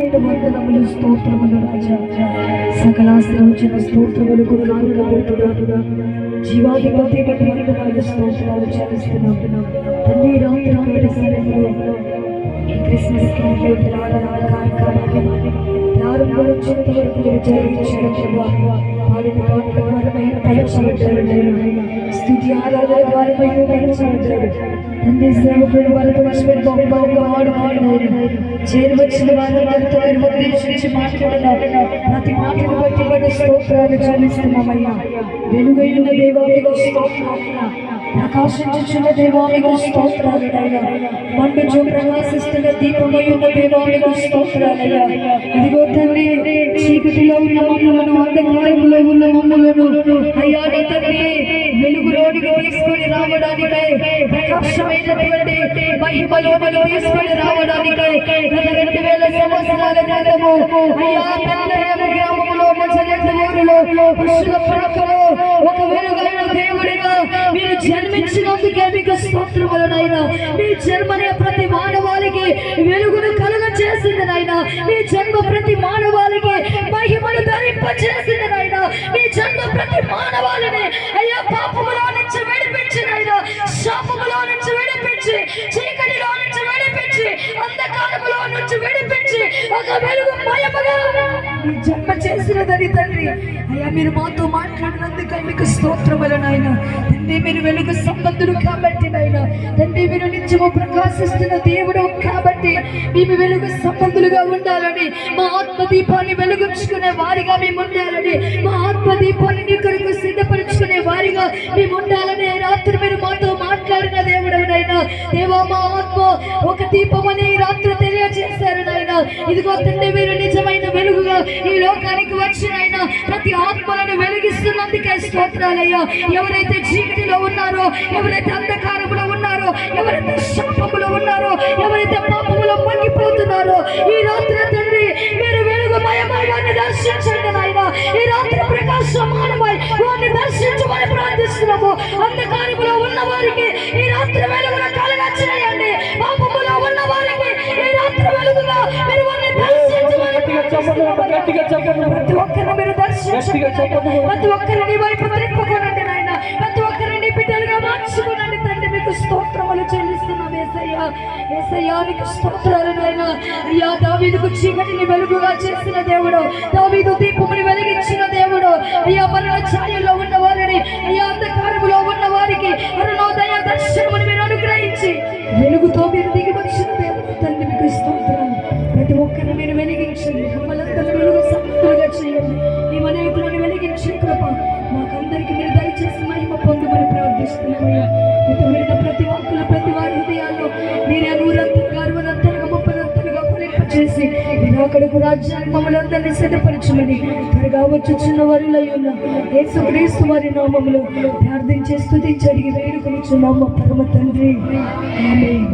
అనేకమైన వందనములు స్తోత్రములు రాజా. సకలాశ్రయించిన స్తోత్రములకు కారణమవుతున్నా జీవాధిపతి వందనాలు స్తోత్రాలు చెల్లిస్తున్నాం తండ్రి. రాత్రి సమయంలో ఈ క్రిస్మస్ కార్యక్రమాన్ని ప్రారంభించేంత వరకు మీరు జరిగించడం పాడిన పాటల ద్వారమైన పరచబడ్డారు, స్తుతి ఆరాధన ద్వారమైన పరచబడ్డారు తండ్రి. సేవకులు వరకు బహుబలంగా ఆడుకున్నారు. చేరువచ్చిన వారందరితో మీరు ఉద్దేశించి మాట్లాడిన ప్రతి మాటను బట్టి బట్టి స్తోత్రాలు చెల్లిస్తున్నామయ్యా. వెలుగైన దేవానికి స్తోత్రాలయ్యా, ప్రకాశించుచున్న దేవానికి స్తోత్రాలయ్యా, మండుచు ప్రకాశిస్తున్న దీపమయున్న దేవానికి స్తోత్రాలయ్యా. ఇదిగో తండ్రి, చీకటిలో ఉన్న మమ్ములను, అంధకారంలో ఉన్న మమ్ములను అయ్యా నీ తండ్రి వెలుగులోనికి తీసుకొని రావడానికై, ప్రకాశమైనటువంటి మహిమలోనికి తీసుకొని రావడానికై 2000 సంవత్సరాల క్రితము అయ్యా బెత్లెహేము గ్రామములో నజరేతు ఊరిలో పశుల ప్రక్కలో ఒక వెలుగైన దేవుడిగా మీరు జన్మించినందుకే మీకు స్తోత్రములు నాయనా. మీ జన్మనే ప్రతి మానవాళికి వెలుగును కలుగ చేసింది నాయనా. మీ జన్మ ప్రతి మానవాళికి మహిమను ధరింపచేసింది నాయనా. మీ జన్మ ప్రతి మానవాళిని అయ్యా పాపములో నుంచి విడిపించి నాయనా, శాపములో నుంచి విడిపించి, చీకటిలో నుంచి విడిపించి, అంధకారములో నుంచి విడిపించి ఒక వెలుగు మయముగా మీ జన్మ చేసినదని తండ్రి. అయ్యా మీరు మాతో మాట్లాడినందుకై మీకు స్తోత్రములు నాయనా. తండ్రి మీరు వెలుగు సంబంధుడు కాబట్టి నాయనా, తండ్రి మీరు నిత్యము ప్రకాశిస్తున్న దేవుడు కాబట్టి మేము వెలుగు సంబంధులుగా ఉండాలని, మా ఆత్మదీపాన్ని వెలుగుంచుకునే వారిగా మేము ఉండాలని, మా ఆత్మదీపాన్ని నీ కొరకు సిద్ధపరుచుకునే వారిగా మేము ఉండాలని రాత్రి మీరు మాతో మాట్లాడిన దేవుడు నాయనా. దేవా మా ఆత్మ ఒక దీపమని రాత్రి తెలియజేశారు నాయనా. ఇదిగో తండ్రి మీరు నిజమైన వెలుగుగా ఈ లోకానికి వచ్చినైనా ప్రతి ఆత్మలను వెలిగిస్తున్నందుకే స్తోత్రాలయ్యా. ఎవరైతే చీకటిలో ఉన్నారో, ఎవరైతే అంధకారంలో ఉన్నారో, ఎవరైతే శాపములో ఉన్నారో, ఎవరైతే పాపములో మగ్గిపోతున్నారో ఈ రాత్రి తండ్రి మీరు వెలుగుమయమై వారిని దర్శించండి నాయనా. ఈ రాత్రి ప్రకాశమానమై వారిని దర్శించమని ప్రార్థిస్తున్నాము. అంధకారంలో ఉన్న వారికి ఈ రాత్రి వెలుగును కలగచేయండి. పాపములో ఉన్న వారికి ఈ రాత్రి వెలుగుగా మీరు వారిని దర్శించమని ప్రతి ఒక్కరిని మీరు దర్శించండి. ప్రతి ఒక్కరిని వైపు తిప్పుకోనండి నాయన. ప్రతి ఒక్కరిని బిడ్డలుగా మార్చుకోనండి తండ్రి. మీకు స్తోత్రములు చెల్లిస్తున్నాం యేసయ్యా. యేసయ్యానికి స్తోత్రాలు నాయనా. అయ్యా దావీదుకు చీకటిని వెలుగుగా చేసిన దేవుడు, దావీదు దీపముని వెలిగించిన దేవుడు, అయ్యా మరణ ఛాయలో ఉన్న వారిని, అయ్యా అంధకారములో ఉన్న వారికి అరుణోదయ దర్శనముని మీరు అనుగ్రహించి వెలుగుతో మీరు దిగి వచ్చిన దేవుడు తండ్రి. మీకు స్తోత్రాలు. ప్రతి ఒక్కరిని మీరు వెలిగించండి. మమ్మల్ని వెలుగు సంతులుగా చేయండి. మీ అనేకులను వెలిగించే కృప మాకందరికి మీరు దయచేసి మహిమ పొందమని ప్రార్థిస్తున్నాము. మితమైన ప్రతి వాక్కుల ప్రతి వారి హృదయాల్లో మీరే నూరంతలుగా, అరవదంతలుగా, ముప్పదంతలుగా ఫలింపచేసి మీరు అక్కడకు రాజ్యాన్ని మమ్మల్ని అందరినీ సిద్ధపరచమని త్వరగా వచ్చుచున్న వారిలో ఉన్న యేసుక్రీస్తు వారి నామములో ప్రార్థించే స్తుతించి అడిగి వేడుకొనుచున్నాము పరమ తండ్రి. ఆమేన్.